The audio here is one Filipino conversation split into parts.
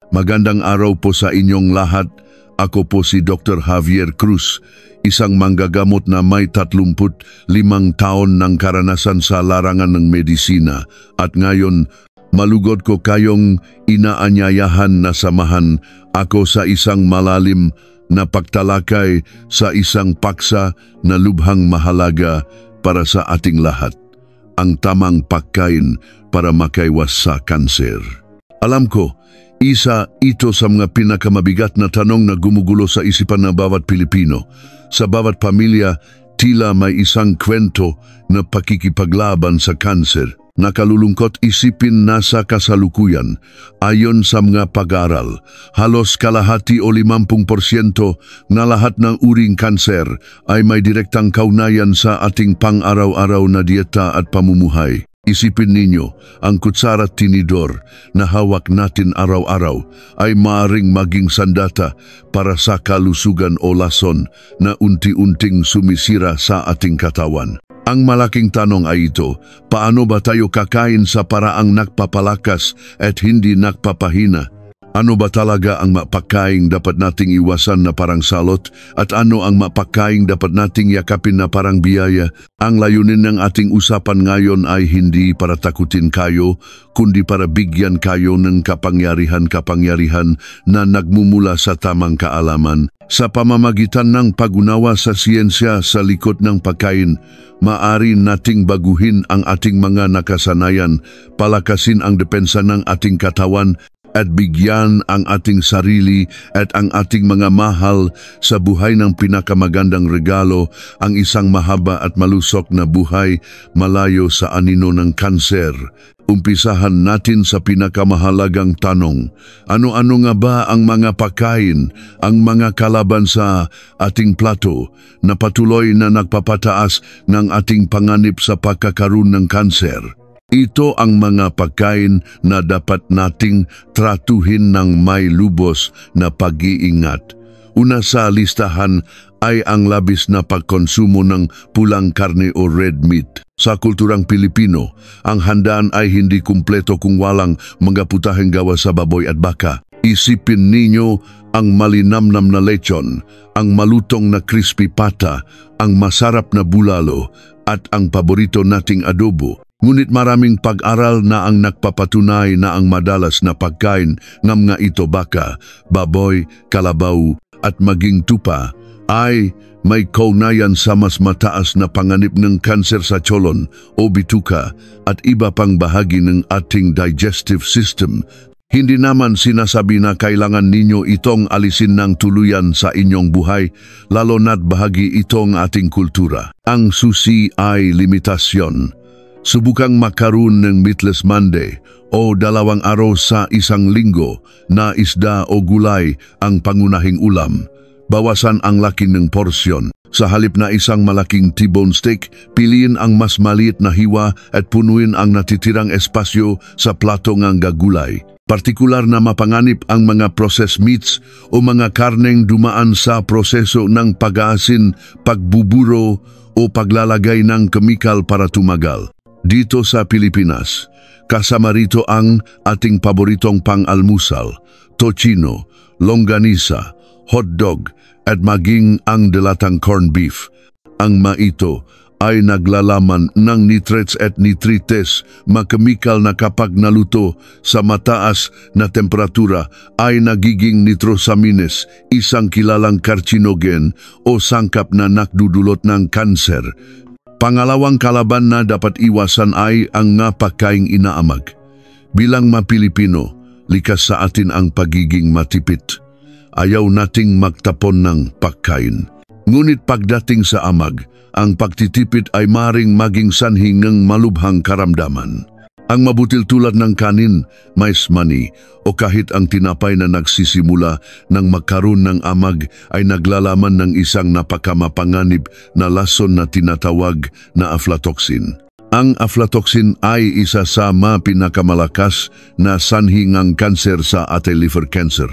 Magandang araw po sa inyong lahat. Ako po si Dr. Javier Cruz, isang manggagamot na may 35 taon ng karanasan sa larangan ng medisina. At ngayon, malugod ko kayong inaanyayahan na samahan ako sa isang malalim na pagtalakay sa isang paksa na lubhang mahalaga para sa ating lahat. Ang tamang pagkain para makaiwas sa kanser. Alam ko, isa ito sa mga pinakamabigat na tanong na gumugulo sa isipan ng bawat Pilipino. Sa bawat pamilya, tila may isang kwento na pakikipaglaban sa kanser. Nakalulungkot isipin na sa kasalukuyan, ayon sa mga pag-aaral, halos kalahati o 50% na lahat ng uring kanser ay may direktang kaugnayan sa ating pang-araw-araw na dieta at pamumuhay. Isipin ninyo, ang kutsara at tinidor na hawak natin araw-araw ay maaaring maging sandata para sa kalusugan o lason na unti-unting sumisira sa ating katawan. Ang malaking tanong ay ito, paano ba tayo kakain sa paraang nagpapalakas at hindi nagpapahina? Ano ba talaga ang mapakaing dapat nating iwasan na parang salot at ano ang mapakaing dapat nating yakapin na parang biyaya? Ang layunin ng ating usapan ngayon ay hindi para takutin kayo, kundi para bigyan kayo ng kapangyarihan na nagmumula sa tamang kaalaman. Sa pamamagitan ng pag-unawa sa siyensya sa likod ng pagkain, maaari nating baguhin ang ating mga nakasanayan, palakasin ang depensa ng ating katawan, at bigyan ang ating sarili at ang ating mga mahal sa buhay ng pinakamagandang regalo, ang isang mahaba at malusok na buhay malayo sa anino ng kanser. Umpisahan natin sa pinakamahalagang tanong. Ano-ano nga ba ang mga pagkain, ang mga kalaban sa ating plato na patuloy na nagpapataas ng ating panganib sa pagkakaroon ng kanser? Ito ang mga pagkain na dapat nating tratuhin ng may lubos na pag-iingat. Una sa listahan ay ang labis na pagkonsumo ng pulang karne o red meat. Sa kulturang Pilipino, ang handaan ay hindi kumpleto kung walang mga putaheng gawa sa baboy at baka. Isipin ninyo ang malinamnam na lechon, ang malutong na crispy pata, ang masarap na bulalo, at ang paborito nating adobo. Ngunit maraming pag-aral na ang nagpapatunay na ang madalas na pagkain ng mga ito baka, baboy, kalabaw at maging tupa ay may kaugnayan sa mas mataas na panganib ng kanser sa colon o bituka at iba pang bahagi ng ating digestive system. Hindi naman sinasabi na kailangan ninyo itong alisin ng tuluyan sa inyong buhay, lalo na't bahagi itong ating kultura. Ang susi ay limitasyon. Subukang makaroon ng Meatless Monday o 2 araw sa isang linggo na isda o gulay ang pangunahing ulam. Bawasan ang laki ng porsyon. Sa halip na isang malaking T-bone steak, piliin ang mas maliit na hiwa at punuin ang natitirang espasyo sa plato ng gagulay. Partikular na mapanganib ang mga processed meats o mga karneng dumaan sa proseso ng pag-aasin, pagbuburo o paglalagay ng kemikal para tumagal. Dito sa Pilipinas, kasama rito ang ating paboritong pang-almusal, tocino, longganisa, hotdog at maging ang delatang corned beef. Ang maito ay naglalaman ng nitrates at nitrites, makemikal na kapag naluto sa mataas na temperatura ay nagiging nitrosamines, isang kilalang carcinogen o sangkap na nakdudulot ng kanser. Pangalawang kalaban na dapat iwasan ay ang nga pagkaing inaamag. Bilang mga Pilipino, likas sa atin ang pagiging matipid. Ayaw nating magtapon ng pagkain. Ngunit pagdating sa amag, ang pagtitipid ay maring maging sanhi ng malubhang karamdaman. Ang mabutil tulad ng kanin, mais mani, o kahit ang tinapay na nagsisimula ng magkaroon ng amag ay naglalaman ng isang napakamapanganib na lason na tinatawag na aflatoxin. Ang aflatoxin ay isa sa mga pinakamalakas na sanhi ng kanser sa ating liver cancer.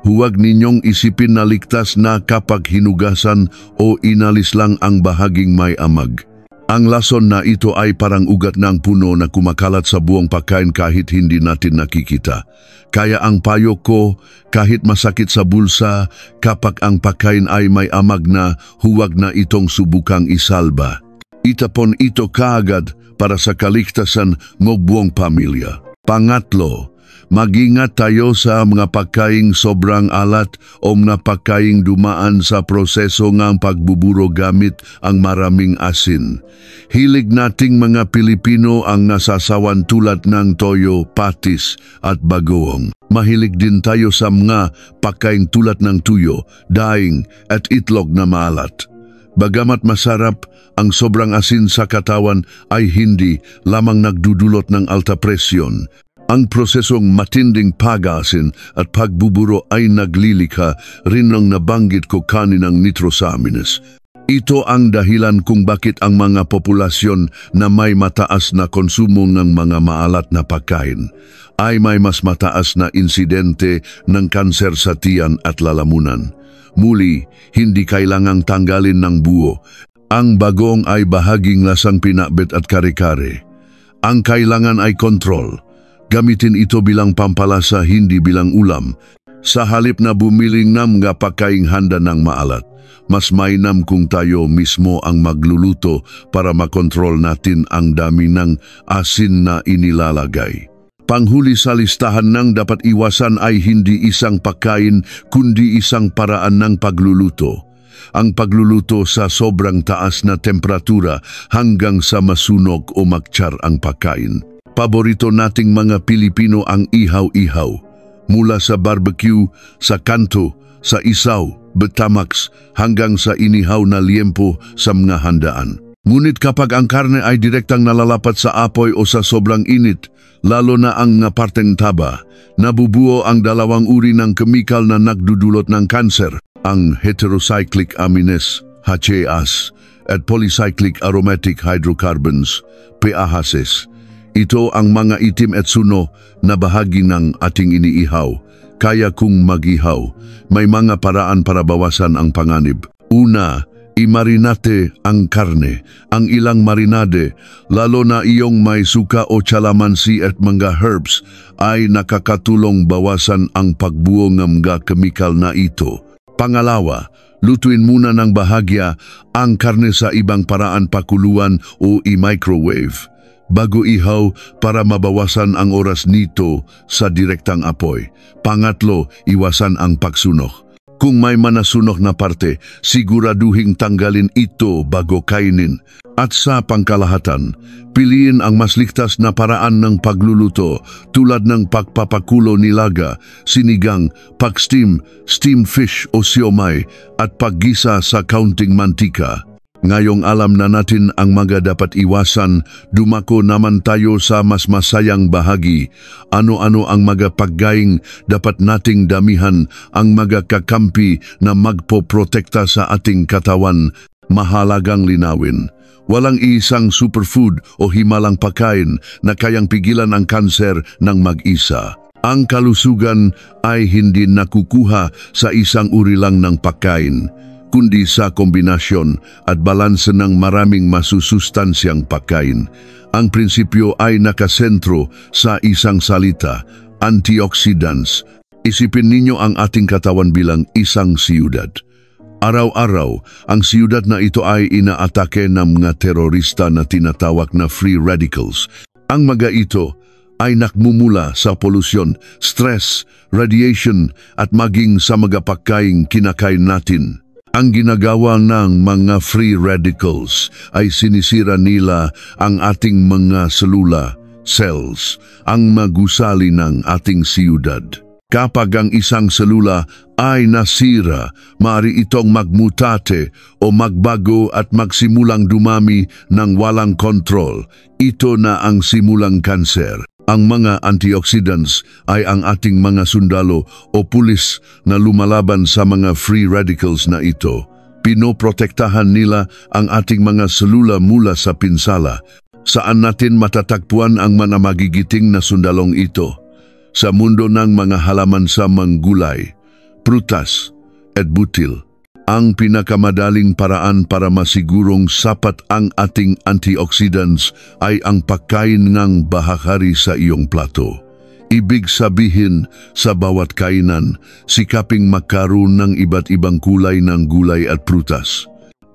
Huwag ninyong isipin na ligtas na kapag hinugasan o inalis lang ang bahaging may amag. Ang lason na ito ay parang ugat ng puno na kumakalat sa buong pagkain kahit hindi natin nakikita. Kaya ang payo ko, kahit masakit sa bulsa, kapag ang pagkain ay may amag na, huwag na itong subukang isalba. Itapon ito kaagad para sa kaligtasan ng buong pamilya. Pangatlo, mag-ingat tayo sa mga pagkaing sobrang alat o mga pagkaing dumaan sa proseso ng pagbuburo gamit ang maraming asin. Hilig nating mga Pilipino ang nasasawan tulad ng toyo, patis at bagoong. Mahilig din tayo sa mga pagkaing tulad ng tuyo, daing at itlog na maalat. Bagamat masarap, ang sobrang asin sa katawan ay hindi lamang nagdudulot ng alta presyon. Ang prosesong matinding pag-asin at pagbuburo ay naglilikha rin ng nabanggit ko kaninang nitrosamines. Ito ang dahilan kung bakit ang mga populasyon na may mataas na konsumo ng mga maalat na pagkain ay may mas mataas na insidente ng kanser sa tiyan at lalamunan. Muli, hindi kailangang tanggalin ng buo. Ang bagong ay bahaging lasang pinakbet at kare-kare. Ang kailangan ay kontrol. Gamitin ito bilang pampalasa, hindi bilang ulam. Sa halip na bumiling ng mga pagkaing handa ng maalat, mas mainam kung tayo mismo ang magluluto para makontrol natin ang dami ng asin na inilalagay. Panghuli sa listahan ng dapat iwasan ay hindi isang pagkain kundi isang paraan ng pagluluto. Ang pagluluto sa sobrang taas na temperatura hanggang sa masunog o magtiyar ang pagkain. Paborito nating mga Pilipino ang ihaw-ihaw. Mula sa barbecue, sa kanto, sa isaw, betamax, hanggang sa inihaw na liempo sa mga handaan. Ngunit kapag ang karne ay direktang nalalapat sa apoy o sa sobrang init, lalo na ang parteng taba, nabubuo ang dalawang uri ng kemikal na nagdudulot ng kanser, ang heterocyclic amines, HAs, at polycyclic aromatic hydrocarbons, PAHs. Ito ang mga itim at suno na bahagi ng ating iniihaw. Kaya kung mag-ihaw, may mga paraan para bawasan ang panganib. Una, imarinate ang karne. Ang ilang marinade, lalo na iyong may suka o calamansi at mga herbs, ay nakakatulong bawasan ang pagbuo ng mga kemikal na ito. Pangalawa, lutuin muna ng bahagya ang karne sa ibang paraan, pakuluan o i-microwave bago ihaw para mabawasan ang oras nito sa direktang apoy. Pangatlo, iwasan ang pagsunok. Kung may manasunok na parte, siguraduhing tanggalin ito bago kainin. At sa pangkalahatan, piliin ang mas ligtas na paraan ng pagluluto tulad ng pagpapakulo nilaga, sinigang, pag-steam, steam fish o siomay at paggisa sa kaunting mantika. Ngayong alam na natin ang mga dapat iwasan, dumako naman tayo sa mas masayang bahagi. Ano-ano ang mga pagkaing dapat nating damihan, ang mga kakampi na magpoprotekta sa ating katawan. Mahalagang linawin. Walang isang superfood o himalang pagkain na kayang pigilan ang kanser ng mag-isa. Ang kalusugan ay hindi nakukuha sa isang uri lang ng pagkain, kundi sa kombinasyon at balanse ng maraming masusustansyang pagkain. Ang prinsipyo ay nakasentro sa isang salita, antioxidants. Isipin ninyo ang ating katawan bilang isang siyudad. Araw-araw, ang siyudad na ito ay inaatake ng mga terorista na tinatawag na free radicals. Ang mga ito ay nakmumula sa polusyon, stress, radiation at maging sa mga pagkaing kinakain natin. Ang ginagawa ng mga free radicals ay sinisira nila ang ating mga selula, cells, ang magusali ng ating siyudad. Kapag ang isang selula ay nasira, maaari itong magmutate o magbago at magsimulang dumami ng walang kontrol. Ito na ang simulang kanser. Ang mga antioxidants ay ang ating mga sundalo o pulis na lumalaban sa mga free radicals na ito. Pinoprotektahan nila ang ating mga selula mula sa pinsala. Saan natin matatagpuan ang mga magigiting na sundalong ito? Sa mundo ng mga halaman sa manggulay, prutas at butil. Ang pinakamadaling paraan para masigurong sapat ang ating antioxidants ay ang pagkain ngang bahagari sa iyong plato. Ibig sabihin, sa bawat kainan, sikaping magkaroon ng iba't ibang kulay ng gulay at prutas.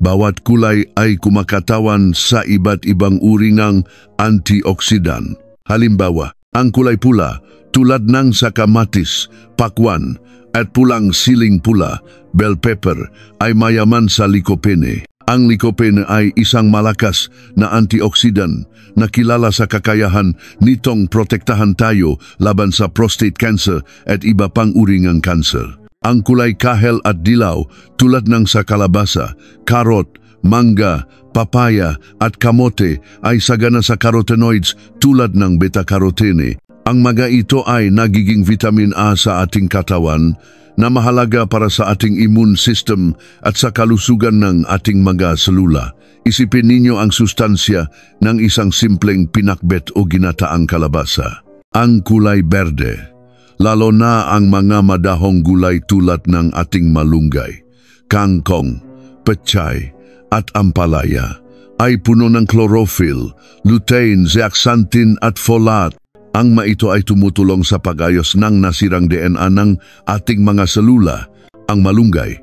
Bawat kulay ay kumakatawan sa iba't ibang uri ng antioxidant. Halimbawa, ang kulay pula tulad ng sa kamatis, pakwan, at pulang siling pula, bell pepper, ay mayaman sa lycopene. Ang lycopene ay isang malakas na antioxidant na kilala sa kakayahan nitong protektahan tayo laban sa prostate cancer at iba pang uri ng cancer. Ang kulay kahel at dilaw tulad ng sa kalabasa, karot, mangga, papaya at kamote ay sagana sa carotenoids tulad ng beta-carotene. Ang mga ito ay nagiging vitamin A sa ating katawan na mahalaga para sa ating immune system at sa kalusugan ng ating mga selula. Isipin ninyo ang sustansya ng isang simpleng pinakbet o ginataang kalabasa. Ang kulay berde, lalo na ang mga madahong gulay tulad ng ating malunggay, kangkong, pechay at ampalaya, ay puno ng chlorophyll, lutein, zeaxanthin at folate. Ang ito ay tumutulong sa pag-ayos ng nasirang DNA ng ating mga selula. Ang malunggay,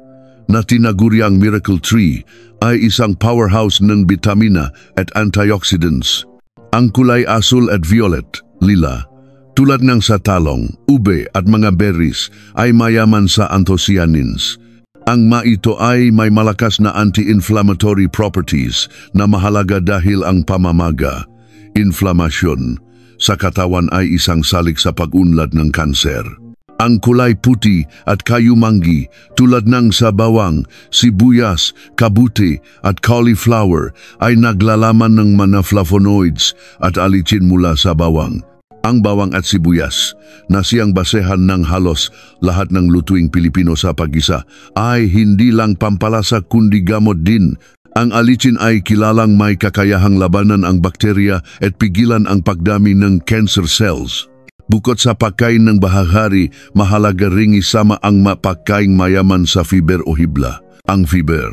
na tinaguriang miracle tree, ay isang powerhouse ng bitamina at antioxidants. Ang kulay asul at violet, lila, tulad ng sa talong, ube at mga berries, ay mayaman sa anthocyanins. Ang ito ay may malakas na anti-inflammatory properties na mahalaga dahil ang pamamaga, inflamasyon, sa katawan ay isang salik sa pag-unlad ng kanser. Ang kulay puti at kayumanggi tulad ng sa bawang, sibuyas, kabuti at cauliflower ay naglalaman ng mga flavonoids at alicin mula sa bawang. Ang bawang at sibuyas, na siyang basehan ng halos lahat ng lutuing Pilipino sa pag-isa, ay hindi lang pampalasa kundi gamot din. Ang alicin ay kilalang may kakayahang labanan ang bakterya at pigilan ang pagdami ng cancer cells. Bukod sa pagkain ng bahagari, mahalaga ring isama ang pagkain mayaman sa fiber o hibla. Ang fiber,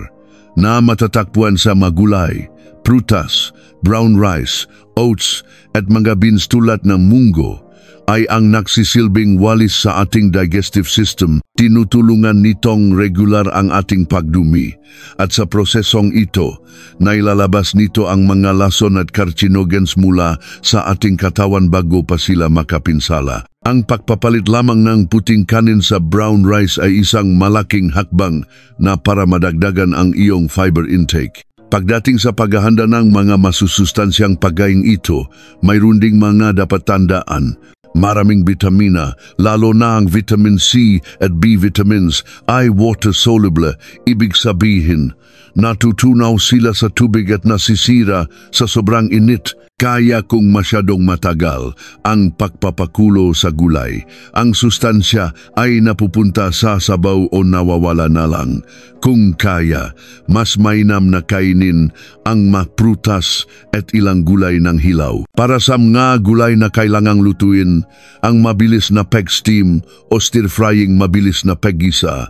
na matatakpuan sa magulay, prutas, brown rice, oats at mga beans tulad ng munggo, ay ang nagsisilbing walis sa ating digestive system. Tinutulungan nitong regular ang ating pagdumi. At sa prosesong ito, nailalabas nito ang mga lason at carcinogens mula sa ating katawan bago pa sila makapinsala. Ang pagpapalit lamang ng puting kanin sa brown rice ay isang malaking hakbang na para madagdagan ang iyong fiber intake. Pagdating sa paghahanda ng mga masusustansyang pagkain ito, mayroon ding mga dapat tandaan. Maraming bitamina, lalo na ang vitamin C at B vitamins, ay water-soluble. Ibig sabihin, natutunaw sila sa tubig at nasisira sa sobrang init. Kaya kung masyadong matagal ang pagpapakulo sa gulay, ang sustansya ay napupunta sa sabaw o nawawala na lang. Kung kaya, mas mainam na kainin ang maprutas at ilang gulay ng hilaw. Para sa mga gulay na kailangang lutuin, ang mabilis na peg-steam o stir-frying mabilis na peg-gisa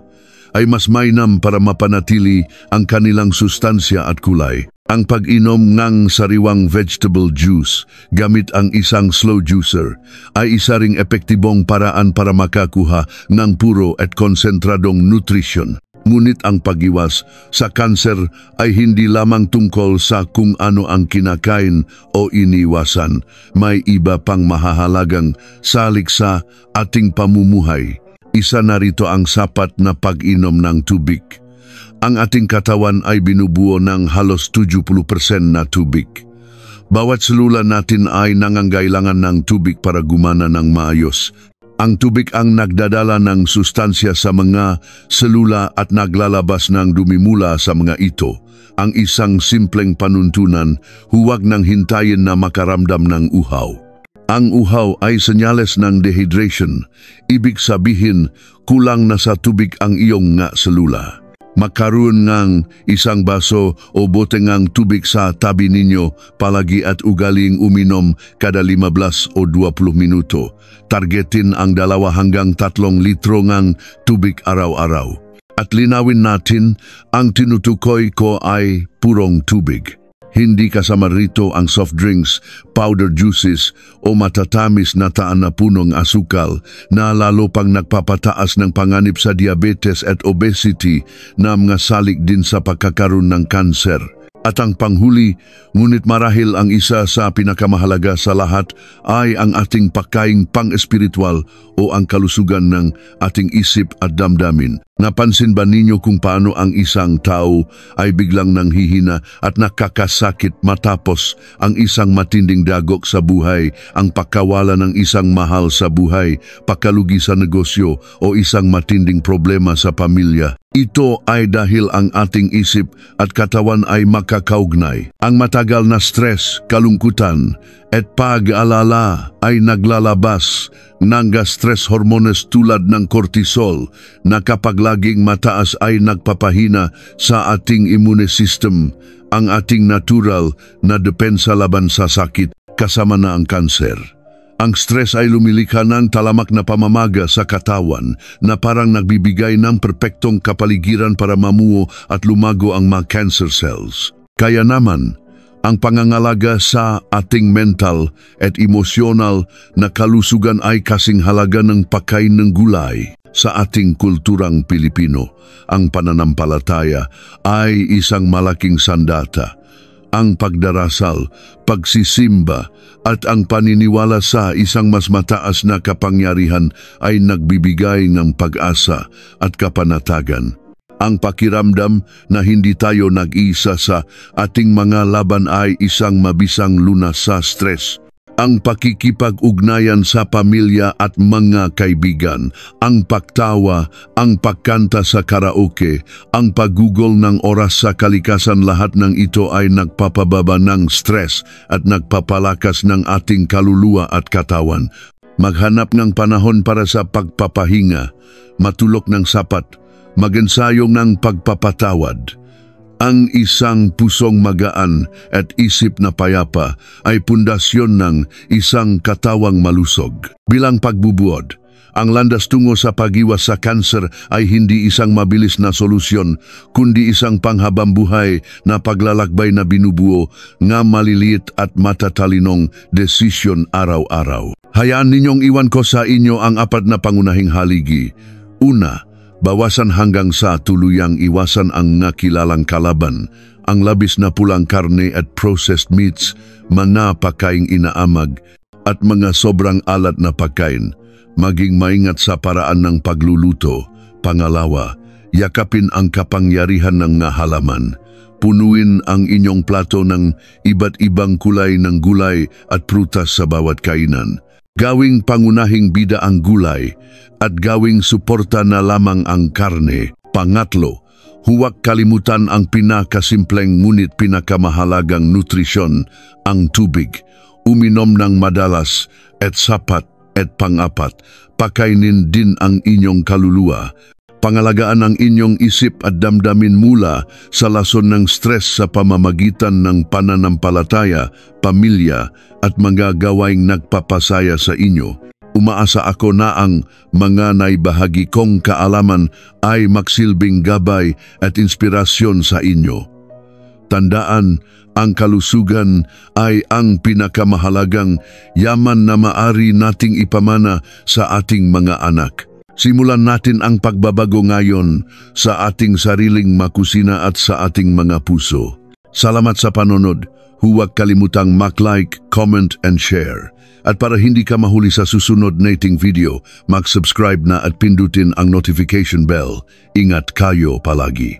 ay mas mainam para mapanatili ang kanilang sustansya at kulay. Ang pag-inom ng sariwang vegetable juice gamit ang isang slow juicer ay isa ring epektibong paraan para makakuha ng puro at konsentradong nutrition. Ngunit ang pag-iwas sa kanser ay hindi lamang tungkol sa kung ano ang kinakain o iniwasan. May iba pang mahahalagang salik sa ating pamumuhay. Isa na rito ang sapat na pag-inom ng tubig. Ang ating katawan ay binubuo ng halos 70% na tubig. Bawat selula natin ay nangangailangan ng tubig para gumana ng maayos. Ang tubig ang nagdadala ng sustansya sa mga selula at naglalabas ng dumi mula sa mga ito. Ang isang simpleng panuntunan, huwag nang hintayin na makaramdam ng uhaw. Ang uhaw ay senyales ng dehydration. Ibig sabihin, kulang na sa tubig ang iyong nga selula. Magkaroon ng isang baso o bote ng tubig sa tabi ninyo palagi at ugaling uminom kada 15 o 20 minuto. Targetin ang 2 hanggang 3 litro ng tubig araw-araw. At linawin natin, ang tinutukoy ko ay purong tubig. Hindi kasama rito ang soft drinks, powder juices o matatamis na taan na punong asukal na lalo pang nagpapataas ng panganib sa diabetes at obesity na mga salik din sa pagkakaroon ng kanser. At ang panghuli, ngunit marahil ang isa sa pinakamahalaga sa lahat ay ang ating pagkain pang-espiritual o ang kalusugan ng ating isip at damdamin. Napansin ba ninyo kung paano ang isang tao ay biglang nanghihina at nakakasakit matapos ang isang matinding dagok sa buhay, ang pagkawala ng isang mahal sa buhay, pagkalugi sa negosyo o isang matinding problema sa pamilya? Ito ay dahil ang ating isip at katawan ay makakaugnay. Ang matagal na stress, kalungkutan at pag-alala ay naglalabas ng stress hormones tulad ng cortisol na kapag laging mataas ay nagpapahina sa ating immune system, ang ating natural na depensa laban sa sakit kasama na ang kanser. Ang stress ay lumilikha ng talamak na pamamaga sa katawan na parang nagbibigay ng perpektong kapaligiran para mamuo at lumago ang mga cancer cells. Kaya naman, ang pangangalaga sa ating mental at emosyonal na kalusugan ay kasing halaga ng pagkain ng gulay. Sa ating kulturang Pilipino, ang pananampalataya ay isang malaking sandata. Ang pagdarasal, pagsisimba at ang paniniwala sa isang mas mataas na kapangyarihan ay nagbibigay ng pag-asa at kapanatagan. Ang pakiramdam na hindi tayo nag-iisa sa ating mga laban ay isang mabisang lunas sa stress. Ang pakikipag-ugnayan sa pamilya at mga kaibigan, ang pagtawa, ang pagkanta sa karaoke, ang paggugol ng oras sa kalikasan, lahat ng ito ay nagpapababa ng stress at nagpapalakas ng ating kaluluwa at katawan. Maghanap ng panahon para sa pagpapahinga, matulog ng sapat, mag-ensayong ng pagpapatawad. Ang isang pusong magaan at isip na payapa ay pundasyon ng isang katawang malusog. Bilang pagbubuod, ang landas tungo sa pag-iwas sa kanser ay hindi isang mabilis na solusyon, kundi isang panghabambuhay na paglalakbay na binubuo ng maliliit at matatalinong desisyon araw-araw. Hayaan ninyong iwan ko sa inyo ang 4 na pangunahing haligi. Una, bawasan hanggang sa tuluyang iwasan ang nakilalang kalaban, ang labis na pulang karne at processed meats, mga pagkaing inaamag, at mga sobrang alat na pagkain. Maging maingat sa paraan ng pagluluto. Pangalawa, yakapin ang kapangyarihan ng nga halaman. Punuin ang inyong plato ng iba't ibang kulay ng gulay at prutas sa bawat kainan. Gawing pangunahing bida ang gulay at gawing suporta na lamang ang karne. Pangatlo, huwag kalimutan ang pinakasimpleng ngunit pinakamahalagang nutrisyon, ang tubig. Uminom ng madalas at sapat. At pang-apat, pakainin din ang inyong kaluluwa. Pangalagaan ang inyong isip at damdamin mula sa lason ng stress sa pamamagitan ng pananampalataya, pamilya at mga gawaing nagpapasaya sa inyo. Umaasa ako na ang mga naibahagi kong kaalaman ay magsilbing gabay at inspirasyon sa inyo. Tandaan, ang kalusugan ay ang pinakamahalagang yaman na maari nating ipamana sa ating mga anak. Simulan natin ang pagbabago ngayon sa ating sariling makusina at sa ating mga puso. Salamat sa panonood. Huwag kalimutang mag-like, comment and share. At para hindi ka mahuli sa susunod nating video, mag-subscribe na at pindutin ang notification bell. Ingat kayo palagi.